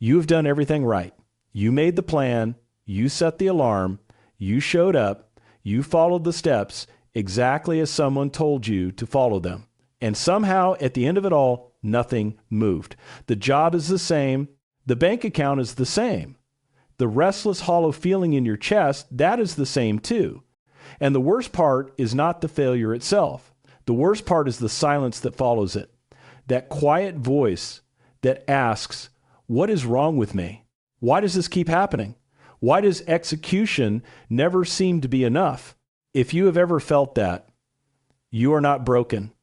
You have done everything right. You made the plan. You set the alarm. You showed up. You followed the steps exactly as someone told you to follow them. And somehow, at the end of it all, nothing moved. The job is the same. The bank account is the same. The restless, hollow feeling in your chest, that is the same too. And the worst part is not the failure itself. The worst part is the silence that follows it. That quiet voice that asks, what is wrong with me? Why does this keep happening? Why does execution never seem to be enough? If you have ever felt that, you are not broken.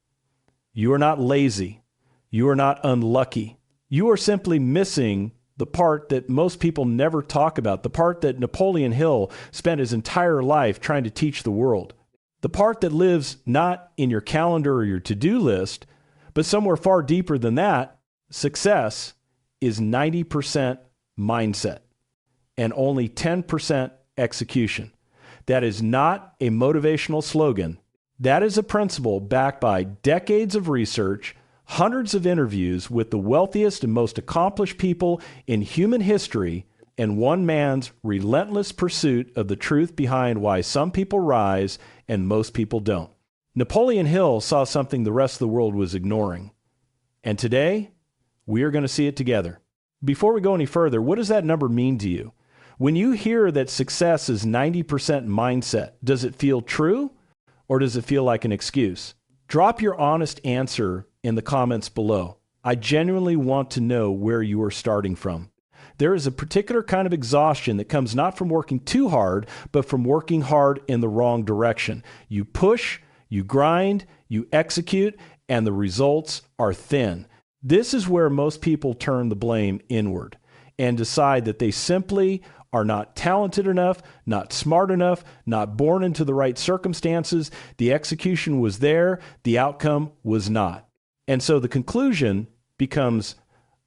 You are not lazy. You are not unlucky. You are simply missing the part that most people never talk about, the part that Napoleon Hill spent his entire life trying to teach the world. The part that lives not in your calendar or your to-do list, but somewhere far deeper than that. Success is 90% mindset and only 10% execution. That is not a motivational slogan. That is a principle backed by decades of research, hundreds of interviews with the wealthiest and most accomplished people in human history, and one man's relentless pursuit of the truth behind why some people rise and most people don't. Napoleon Hill saw something the rest of the world was ignoring. And today, we are going to see it together. Before we go any further, what does that number mean to you? When you hear that success is 90% mindset, does it feel true or does it feel like an excuse? Drop your honest answer in the comments below. I genuinely want to know where you are starting from. There is a particular kind of exhaustion that comes not from working too hard, but from working hard in the wrong direction. You push, you grind, you execute, and the results are thin. This is where most people turn the blame inward and decide that they simply are not talented enough, not smart enough, not born into the right circumstances. The execution was there, the outcome was not. And so the conclusion becomes,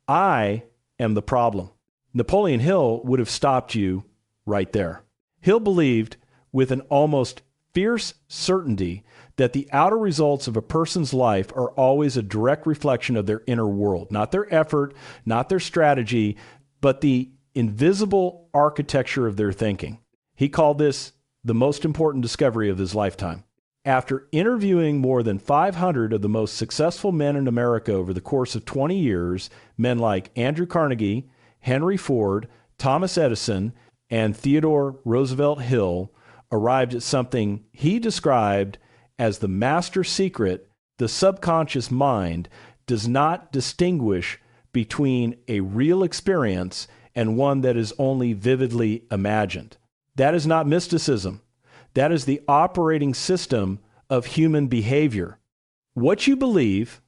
I am the problem. Napoleon Hill would have stopped you right there. Hill believed with an almost fierce certainty that the outer results of a person's life are always a direct reflection of their inner world, not their effort, not their strategy, but the invisible architecture of their thinking. He called this the most important discovery of his lifetime. After interviewing more than 500 of the most successful men in America over the course of 20 years, men like Andrew Carnegie, Henry Ford, Thomas Edison, and Theodore Roosevelt Hill, arrived at something he described as the master secret. The subconscious mind does not distinguish between a real experience and one that is only vividly imagined. That is not mysticism. That is the operating system of human behavior. What you believe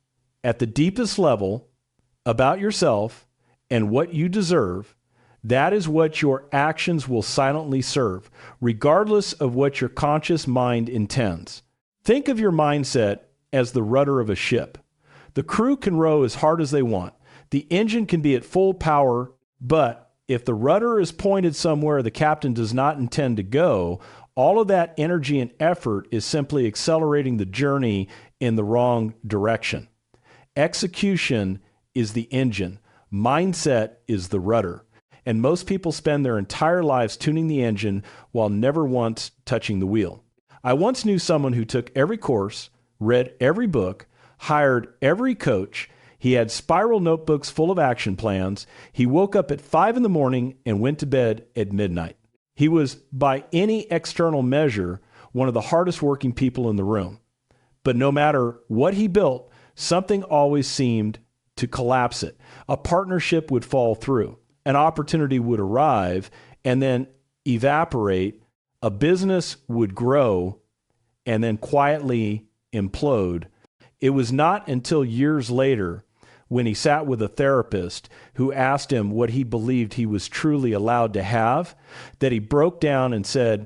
at the deepest level about yourself and what you deserve, that is what your actions will silently serve, regardless of what your conscious mind intends. Think of your mindset as the rudder of a ship. The crew can row as hard as they want. The engine can be at full power, but if the rudder is pointed somewhere the captain does not intend to go, all of that energy and effort is simply accelerating the journey in the wrong direction. Execution is the engine. Mindset is the rudder. And most people spend their entire lives tuning the engine while never once touching the wheel. I once knew someone who took every course, read every book, hired every coach. He had spiral notebooks full of action plans. He woke up at 5 a.m. and went to bed at midnight. He was, by any external measure, one of the hardest working people in the room. But no matter what he built, something always seemed to collapse it. A partnership would fall through. An opportunity would arrive and then evaporate. A business would grow and then quietly implode. It was not until years later, when he sat with a therapist who asked him what he believed he was truly allowed to have, that he broke down and said,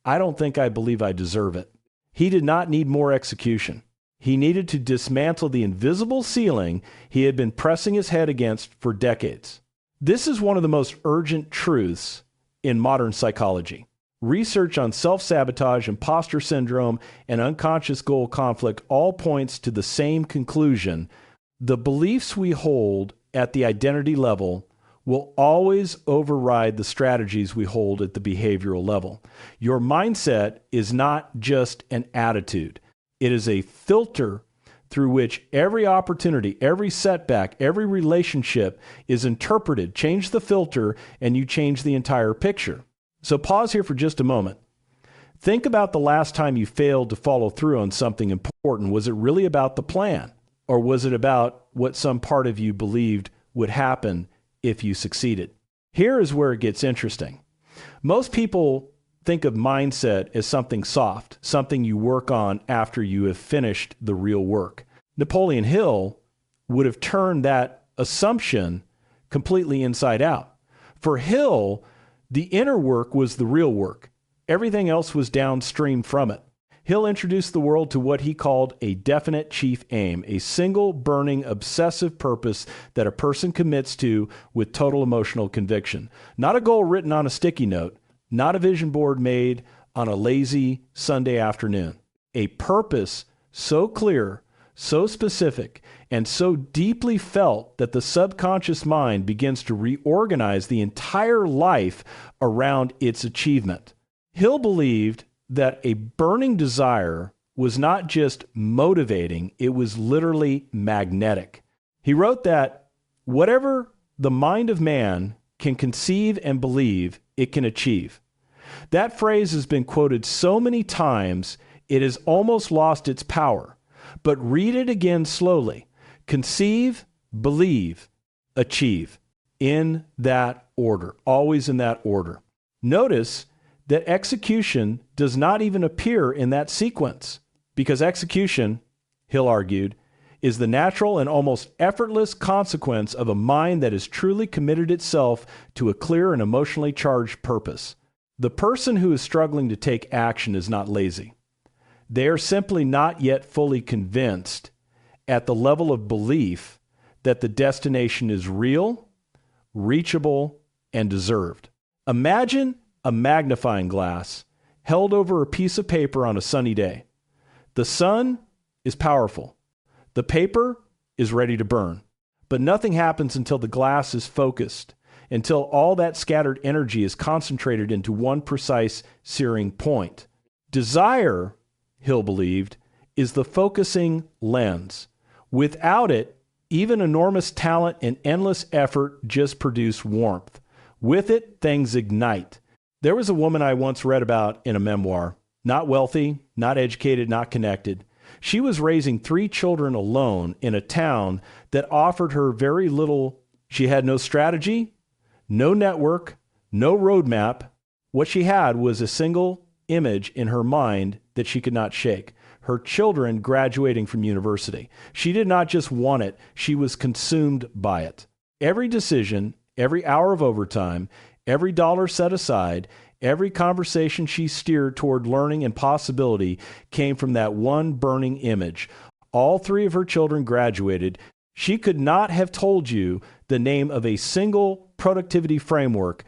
I don't think I believe I deserve it. He did not need more execution. He needed to dismantle the invisible ceiling he had been pressing his head against for decades. This is one of the most urgent truths in modern psychology. Research on self-sabotage, imposter syndrome, and unconscious goal conflict all points to the same conclusion. The beliefs we hold at the identity level will always override the strategies we hold at the behavioral level. Your mindset is not just an attitude. It is a filter through which every opportunity, every setback, every relationship is interpreted. Change the filter and you change the entire picture. So pause here for just a moment. Think about the last time you failed to follow through on something important. Was it really about the plan? Or was it about what some part of you believed would happen if you succeeded? Here is where it gets interesting. Most people think of mindset as something soft, something you work on after you have finished the real work. Napoleon Hill would have turned that assumption completely inside out. For Hill, the inner work was the real work. Everything else was downstream from it. Hill introduced the world to what he called a definite chief aim, a single burning obsessive purpose that a person commits to with total emotional conviction. Not a goal written on a sticky note, not a vision board made on a lazy Sunday afternoon. A purpose so clear, so specific, and so deeply felt that the subconscious mind begins to reorganize the entire life around its achievement. Hill believed that a burning desire was not just motivating, it was literally magnetic. He wrote that whatever the mind of man can conceive and believe, it can achieve. That phrase has been quoted so many times, it has almost lost its power. But read it again slowly. Conceive, believe, achieve. In that order. Always in that order. Notice that execution does not even appear in that sequence, because execution, Hill argued, is the natural and almost effortless consequence of a mind that has truly committed itself to a clear and emotionally charged purpose. The person who is struggling to take action is not lazy. They are simply not yet fully convinced at the level of belief that the destination is real, reachable, and deserved. Imagine a magnifying glass held over a piece of paper on a sunny day. The sun is powerful. The paper is ready to burn. But nothing happens until the glass is focused, until all that scattered energy is concentrated into one precise searing point. Desire, Hill believed, is the focusing lens. Without it, even enormous talent and endless effort just produce warmth. With it, things ignite. There was a woman I once read about in a memoir, not wealthy, not educated, not connected. She was raising 3 children alone in a town that offered her very little. She had no strategy, no network, no roadmap. What she had was a single image in her mind that she could not shake. Her children graduating from university. She did not just want it, she was consumed by it. Every decision, every hour of overtime, every dollar set aside, every conversation she steered toward learning and possibility came from that one burning image. All 3 of her children graduated. She could not have told you the name of a single productivity framework,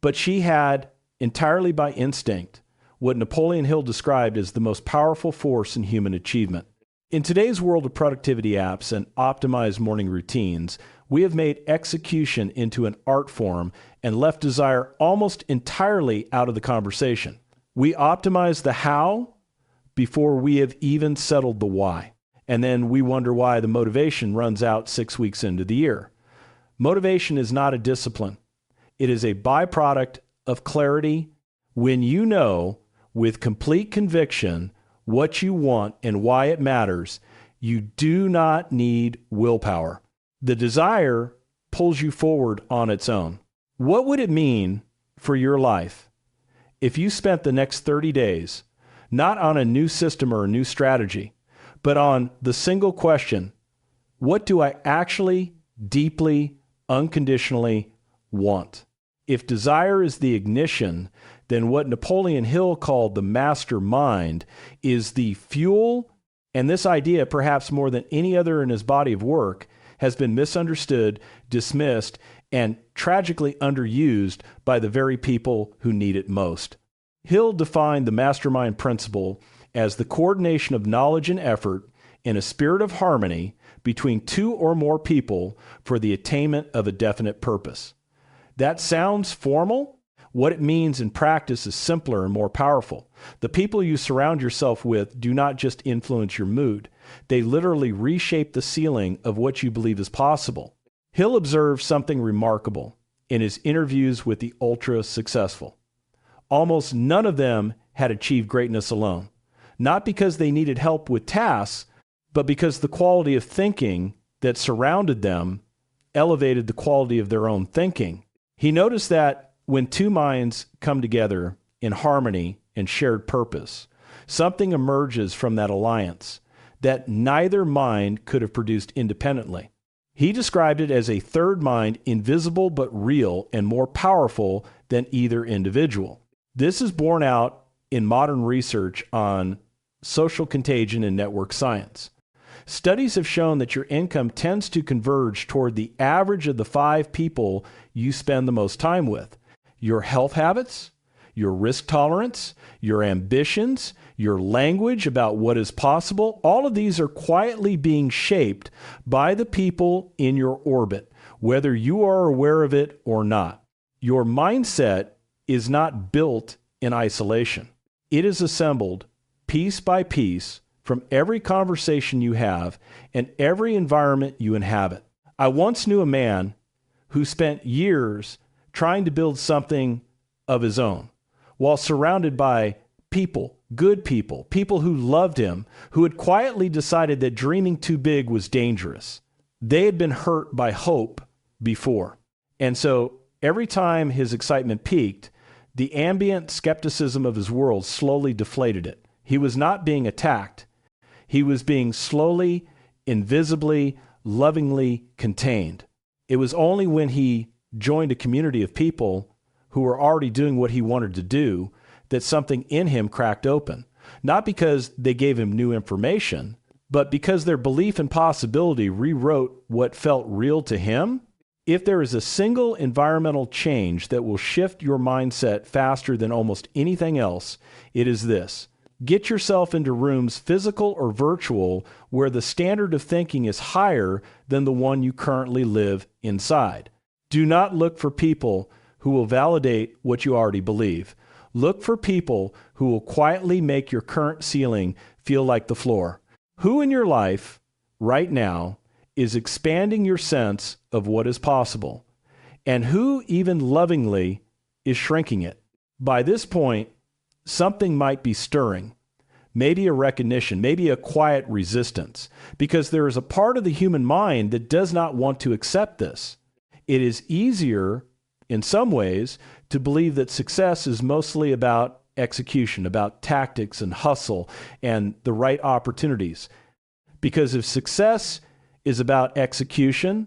but she had, entirely by instinct, what Napoleon Hill described as the most powerful force in human achievement. In today's world of productivity apps and optimized morning routines, we have made execution into an art form and left desire almost entirely out of the conversation. We optimize the how before we have even settled the why. And then we wonder why the motivation runs out 6 weeks into the year. Motivation is not a discipline. It is a byproduct of clarity. When you know with complete conviction what you want and why it matters, you do not need willpower. The desire pulls you forward on its own. What would it mean for your life if you spent the next 30 days not on a new system or a new strategy, but on the single question, what do I actually, deeply, unconditionally want? If desire is the ignition, then what Napoleon Hill called the master mind is the fuel, and this idea, perhaps more than any other in his body of work, has been misunderstood, dismissed, and tragically underused by the very people who need it most. Hill defined the mastermind principle as the coordination of knowledge and effort in a spirit of harmony between 2 or more people for the attainment of a definite purpose. That sounds formal. What it means in practice is simpler and more powerful. The people you surround yourself with do not just influence your mood. They literally reshape the ceiling of what you believe is possible. Hill observed something remarkable in his interviews with the ultra successful. Almost none of them had achieved greatness alone, not because they needed help with tasks, but because the quality of thinking that surrounded them elevated the quality of their own thinking. He noticed that when two minds come together in harmony and shared purpose, something emerges from that alliance that neither mind could have produced independently. He described it as a third mind, invisible but real and more powerful than either individual. This is borne out in modern research on social contagion and network science. Studies have shown that your income tends to converge toward the average of the 5 people you spend the most time with. Your health habits, your risk tolerance, your ambitions, your language about what is possible, all of these are quietly being shaped by the people in your orbit, whether you are aware of it or not. Your mindset is not built in isolation. It is assembled piece by piece from every conversation you have and every environment you inhabit. I once knew a man who spent years trying to build something of his own while surrounded by people, good people, people who loved him, who had quietly decided that dreaming too big was dangerous. They had been hurt by hope before. And so every time his excitement peaked, the ambient skepticism of his world slowly deflated it. He was not being attacked. He was being slowly, invisibly, lovingly contained. It was only when he joined a community of people who were already doing what he wanted to do that something in him cracked open. Not because they gave him new information, but because their belief in possibility rewrote what felt real to him. If there is a single environmental change that will shift your mindset faster than almost anything else, it is this. Get yourself into rooms, physical or virtual, where the standard of thinking is higher than the one you currently live inside. Do not look for people who will validate what you already believe. Look for people who will quietly make your current ceiling feel like the floor. Who in your life right now is expanding your sense of what is possible? And who even lovingly is shrinking it? By this point, something might be stirring, maybe a recognition, maybe a quiet resistance, because there is a part of the human mind that does not want to accept this. It is easier, in some ways, to believe that success is mostly about execution, about tactics and hustle and the right opportunities. Because if success is about execution,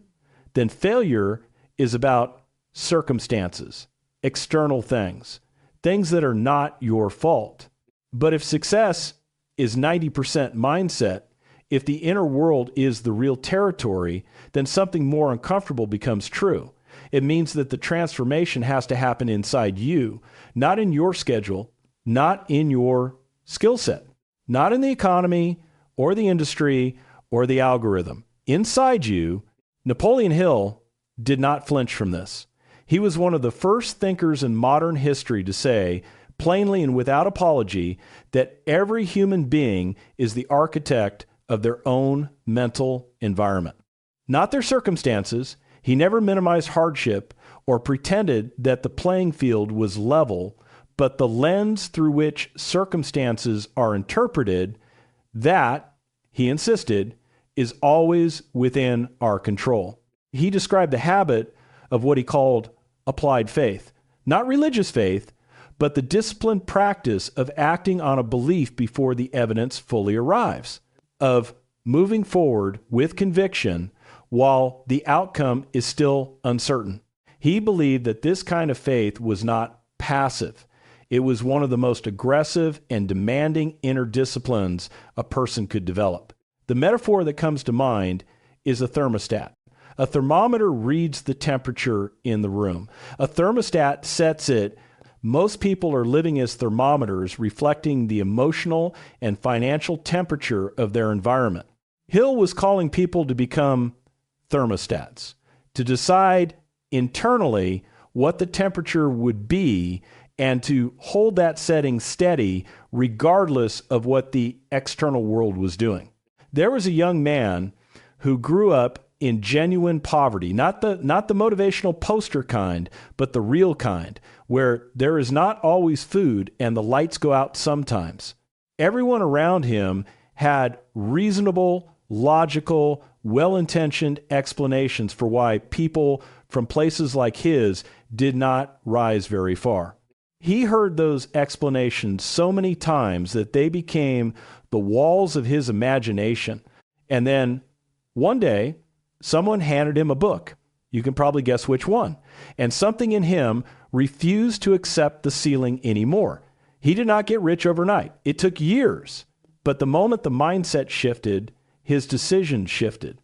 then failure is about circumstances, external things that are not your fault. But if success is 90% mindset, if the inner world is the real territory, then something more uncomfortable becomes true. It means that the transformation has to happen inside you, not in your schedule, not in your skill set, not in the economy or the industry or the algorithm. Inside you, Napoleon Hill did not flinch from this. He was one of the first thinkers in modern history to say, plainly and without apology, that every human being is the architect of their own mental environment, not their circumstances. He never minimized hardship or pretended that the playing field was level, but the lens through which circumstances are interpreted, that, he insisted, is always within our control. He described the habit of what he called applied faith, not religious faith, but the disciplined practice of acting on a belief before the evidence fully arrives, of moving forward with conviction while the outcome is still uncertain. He believed that this kind of faith was not passive. It was one of the most aggressive and demanding inner disciplines a person could develop. The metaphor that comes to mind is a thermostat. A thermometer reads the temperature in the room. A thermostat sets it. Most people are living as thermometers, reflecting the emotional and financial temperature of their environment. Hill was calling people to become thermostats, to decide internally what the temperature would be and to hold that setting steady regardless of what the external world was doing. There was a young man who grew up in genuine poverty, not the motivational poster kind, but the real kind, where there is not always food and the lights go out sometimes. Everyone around him had reasonable, logical, well-intentioned explanations for why people from places like his did not rise very far. He heard those explanations so many times that they became the walls of his imagination. And then one day, someone handed him a book. You can probably guess which one. And something in him refused to accept the ceiling anymore. He did not get rich overnight. It took years. But the moment the mindset shifted, his decisions shifted.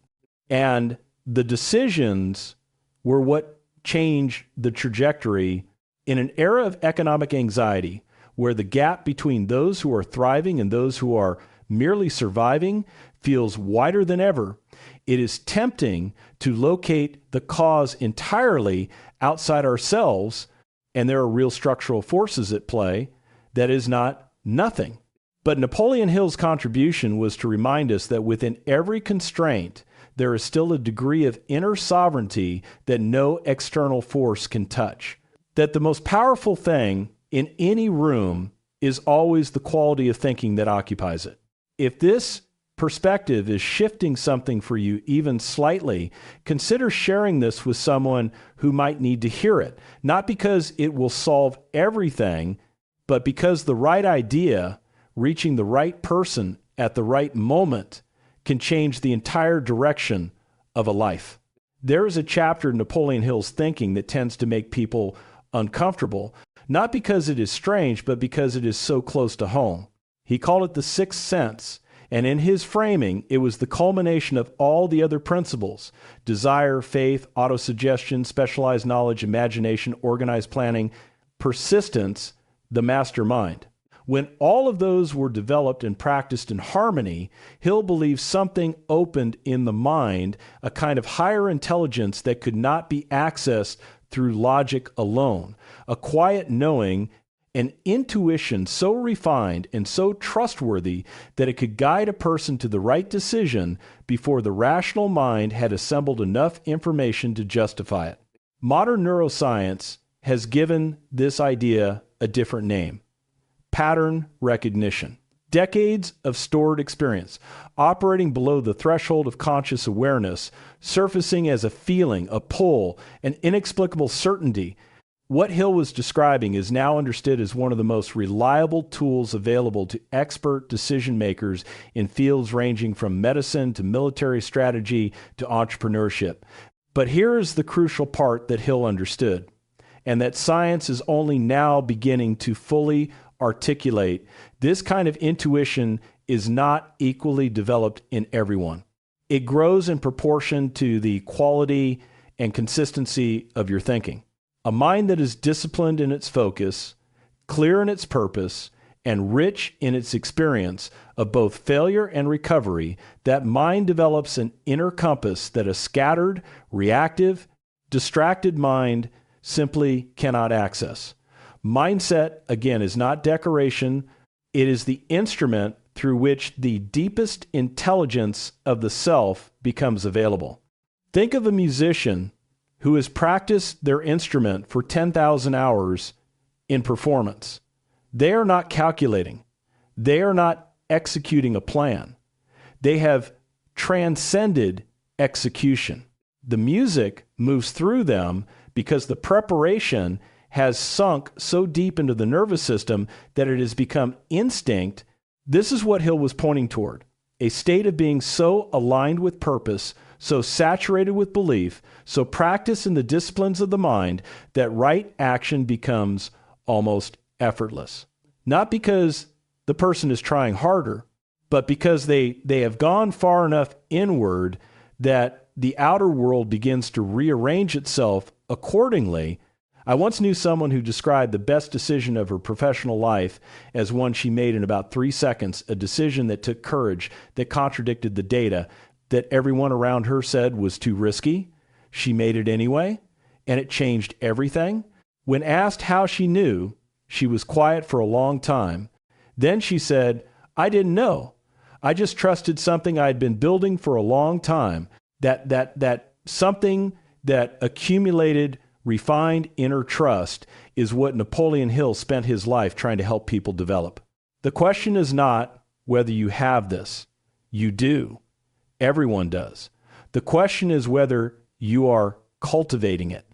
And the decisions were what changed the trajectory in an era of economic anxiety, where the gap between those who are thriving and those who are merely surviving feels wider than ever. It is tempting to locate the cause entirely outside ourselves, and there are real structural forces at play that is not nothing. But Napoleon Hill's contribution was to remind us that within every constraint, there is still a degree of inner sovereignty that no external force can touch. That the most powerful thing in any room is always the quality of thinking that occupies it. If this perspective is shifting something for you even slightly, consider sharing this with someone who might need to hear it. Not because it will solve everything, but because the right idea, reaching the right person at the right moment, can change the entire direction of a life. There is a chapter in Napoleon Hill's thinking that tends to make people uncomfortable, not because it is strange, but because it is so close to home. He called it the sixth sense, and in his framing, it was the culmination of all the other principles: desire, faith, autosuggestion, specialized knowledge, imagination, organized planning, persistence, the mastermind. When all of those were developed and practiced in harmony, Hill believes something opened in the mind, a kind of higher intelligence that could not be accessed through logic alone, a quiet knowing, an intuition so refined and so trustworthy that it could guide a person to the right decision before the rational mind had assembled enough information to justify it. Modern neuroscience has given this idea a different name: pattern recognition. Decades of stored experience, operating below the threshold of conscious awareness, surfacing as a feeling, a pull, an inexplicable certainty. What Hill was describing is now understood as one of the most reliable tools available to expert decision makers in fields ranging from medicine to military strategy to entrepreneurship. But here is the crucial part that Hill understood, and that science is only now beginning to fully articulate. This kind of intuition is not equally developed in everyone. It grows in proportion to the quality and consistency of your thinking. A mind that is disciplined in its focus, clear in its purpose, and rich in its experience of both failure and recovery, that mind develops an inner compass that a scattered, reactive, distracted mind simply cannot access. Mindset, again, is not decoration. It is the instrument through which the deepest intelligence of the self becomes available. Think of a musician who has practiced their instrument for 10,000 hours in performance. They are not calculating. They are not executing a plan. They have transcended execution. The music moves through them because the preparation has sunk so deep into the nervous system that it has become instinct. This is what Hill was pointing toward: a state of being so aligned with purpose, so saturated with belief, so practiced in the disciplines of the mind, that right action becomes almost effortless. Not because the person is trying harder, but because they have gone far enough inward that the outer world begins to rearrange itself accordingly. I once knew someone who described the best decision of her professional life as one she made in about 3 seconds, a decision that took courage, that contradicted the data, that everyone around her said was too risky. She made it anyway. and it changed everything? When asked how she knew, she was quiet for a long time. Then she said, I didn't know. I just trusted something I had been building for a long time, that something that accumulated, refined inner trust is what Napoleon Hill spent his life trying to help people develop. The question is not whether you have this. You do. Everyone does. The question is whether you are cultivating it,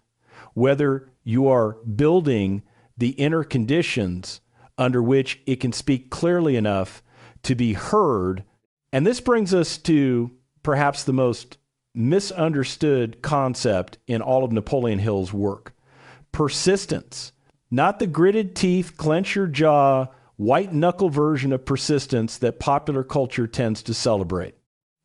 whether you are building the inner conditions under which it can speak clearly enough to be heard. And this brings us to perhaps the most misunderstood concept in all of Napoleon Hill's work. Persistence. Not the gritted teeth, clench your jaw, white knuckle version of persistence that popular culture tends to celebrate.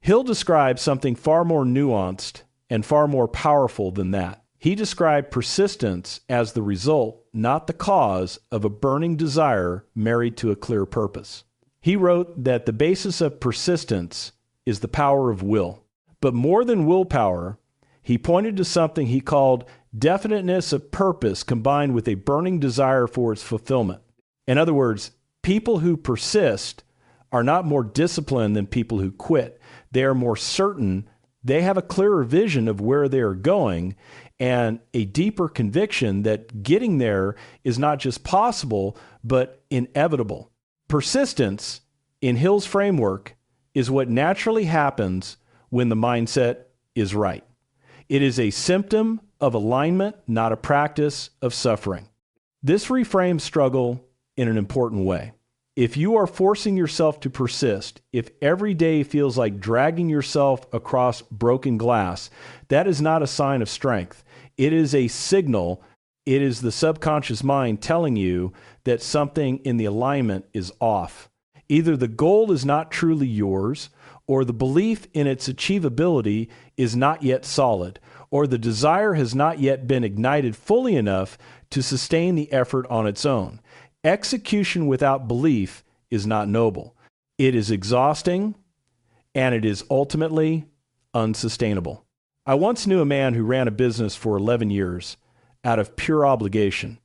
Hill describes something far more nuanced and far more powerful than that. He described persistence as the result, not the cause, of a burning desire married to a clear purpose. He wrote that the basis of persistence is the power of will. But more than willpower, he pointed to something he called definiteness of purpose combined with a burning desire for its fulfillment. In other words, people who persist are not more disciplined than people who quit. They are more certain. They have a clearer vision of where they are going and a deeper conviction that getting there is not just possible, but inevitable. Persistence, in Hill's framework, is what naturally happens when the mindset is right. It is a symptom of alignment, not a practice of suffering. This reframes struggle in an important way. If you are forcing yourself to persist, if every day feels like dragging yourself across broken glass, that is not a sign of strength. It is a signal. It is the subconscious mind telling you that something in the alignment is off. Either the goal is not truly yours, or the belief in its achievability is not yet solid, or the desire has not yet been ignited fully enough to sustain the effort on its own. Execution without belief is not noble. It is exhausting, and it is ultimately unsustainable. I once knew a man who ran a business for 11 years out of pure obligation.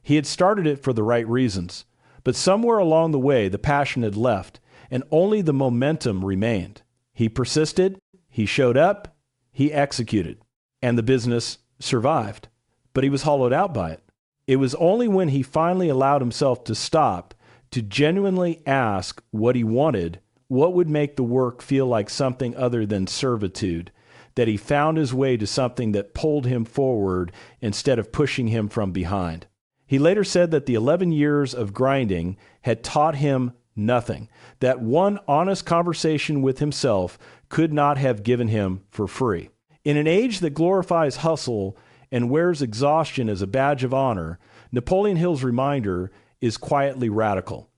He had started it for the right reasons, but somewhere along the way, the passion had left, and only the momentum remained. He persisted, he showed up, he executed, and the business survived, but he was hollowed out by it. It was only when he finally allowed himself to stop, to genuinely ask what he wanted, what would make the work feel like something other than servitude, that he found his way to something that pulled him forward instead of pushing him from behind. He later said that the 11 years of grinding had taught him nothing, that one honest conversation with himself could not have given him for free. In an age that glorifies hustle and wears exhaustion as a badge of honor, Napoleon Hill's reminder is quietly radical.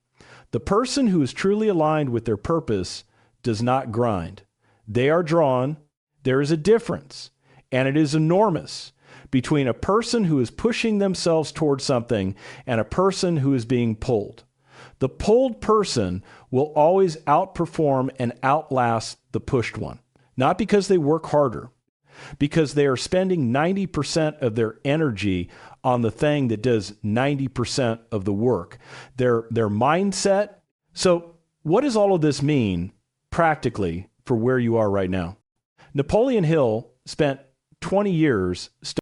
The person who is truly aligned with their purpose does not grind. They are drawn. There is a difference, and it is enormous, between a person who is pushing themselves towards something and a person who is being pulled. The pulled person will always outperform and outlast the pushed one, not because they work harder, because they are spending 90% of their energy on the thing that does 90% of the work. Their mindset. So what does all of this mean practically for where you are right now? Napoleon Hill spent 20 years